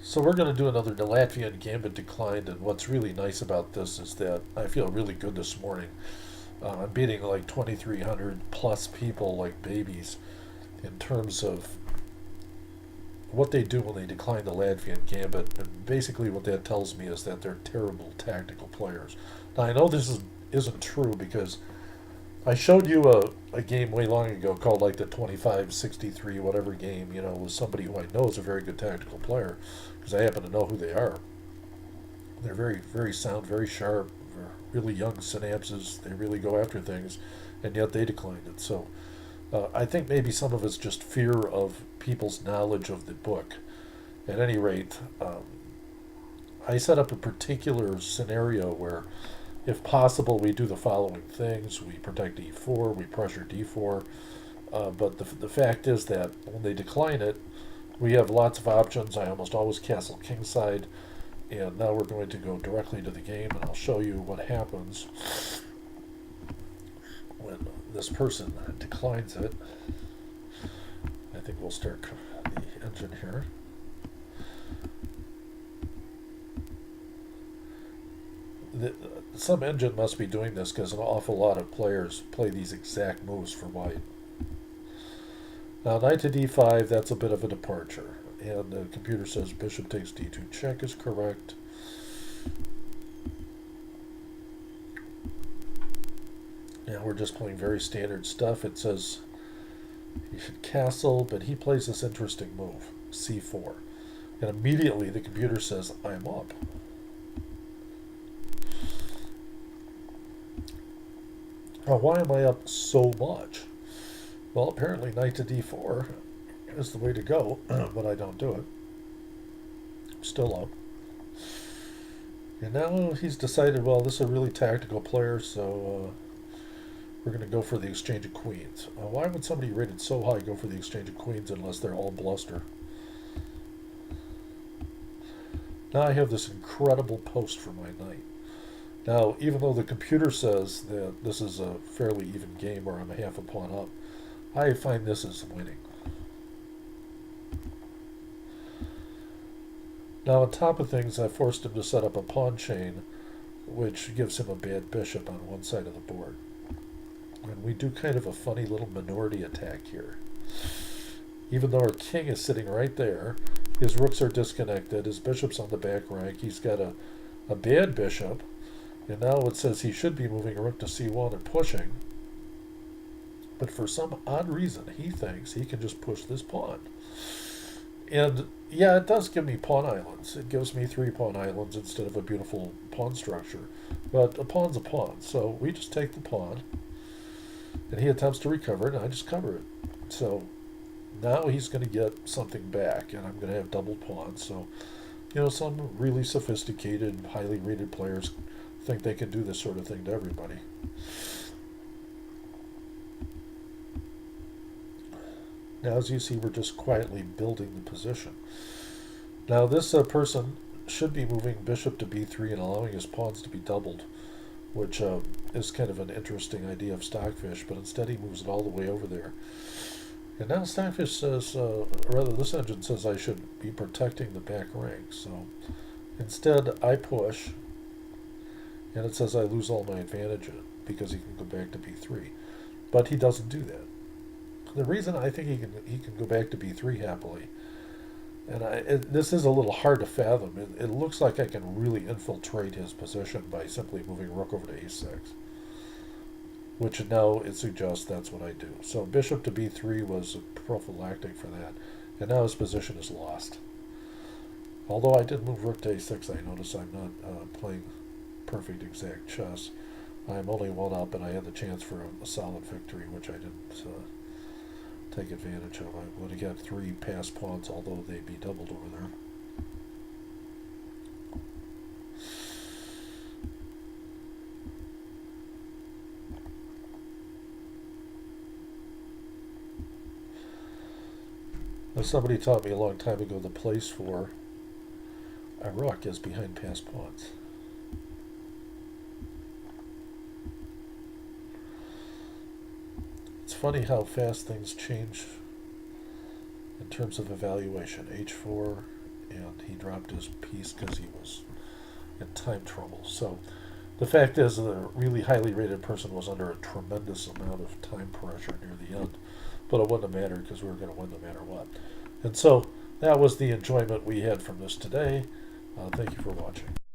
So we're going to do another Latvian Gambit declined, and what's really nice about this is that I feel really good this morning. I'm beating like 2,300 plus people like babies in terms of what they do when they decline the Latvian Gambit. And basically, what that tells me is that they're terrible tactical players. Now, I know isn't true because I showed you a game way long ago called like the 25-63 whatever game, with somebody who I know is a very good tactical player because I happen to know who they are. They're very, very sound, very sharp, really young synapses. They really go after things, and yet they declined it. So I think maybe some of it's just fear of people's knowledge of the book. At any rate, I set up a particular scenario where, if possible, we do the following things. We protect e4, we pressure d4, but the fact is that when they decline it, we have lots of options. I almost always castle kingside, and now we're going to go directly to the game, and I'll show you what happens when this person declines it. I think we'll start the engine here. Some engine must be doing this because an awful lot of players play these exact moves for white. Now, knight to d5, that's a bit of a departure. And the computer says bishop takes d2 check is correct. Now we're just playing very standard stuff. It says he should castle, but he plays this interesting move, c4. And immediately the computer says, I'm up. Now, why am I up so much? Well, apparently knight to d4 is the way to go, but I don't do it. I'm still up. And now he's decided, well, this is a really tactical player, so we're going to go for the exchange of queens. Why would somebody rated so high go for the exchange of queens unless they're all bluster? Now I have this incredible post for my knight. Now, even though the computer says that this is a fairly even game or I'm a half a pawn up, I find this as winning. Now, on top of things, I forced him to set up a pawn chain, which gives him a bad bishop on one side of the board. And we do kind of a funny little minority attack here. Even though our king is sitting right there, his rooks are disconnected, his bishop's on the back rank, he's got a bad bishop, and now it says he should be moving a rook to c1 and pushing. But for some odd reason, he thinks he can just push this pawn. And yeah, it does give me pawn islands. It gives me 3 pawn islands instead of a beautiful pawn structure. But a pawn's a pawn, so we just take the pawn, and he attempts to recover it, and I just cover it. So now he's going to get something back, and I'm going to have double pawns. So, some really sophisticated, highly rated players think they can do this sort of thing to everybody. Now, as you see, we're just quietly building the position. Now, this person should be moving bishop to b3 and allowing his pawns to be doubled, which is kind of an interesting idea of Stockfish, but instead he moves it all the way over there. And now Stockfish says, rather this engine says I should be protecting the back rank. So instead I push, and it says I lose all my advantage because he can go back to b3. But he doesn't do that. The reason I think he can go back to b3 happily, and this is a little hard to fathom. It looks like I can really infiltrate his position by simply moving rook over to a6, which now it suggests that's what I do. So bishop to b3 was a prophylactic for that, and now his position is lost. Although I did move rook to a6, I notice I'm not playing perfect exact chess. I'm only one up, and I had the chance for a solid victory, which I didn't take advantage of. I would have got 3 passed pawns, although they'd be doubled over there. Now, somebody taught me a long time ago the place for a rook is behind passed pawns. It's funny how fast things change in terms of evaluation. H4, and he dropped his piece because he was in time trouble. So the fact is, the really highly rated person was under a tremendous amount of time pressure near the end, but it wouldn't have mattered because we were going to win no matter what. And so that was the enjoyment we had from this today. Thank you for watching.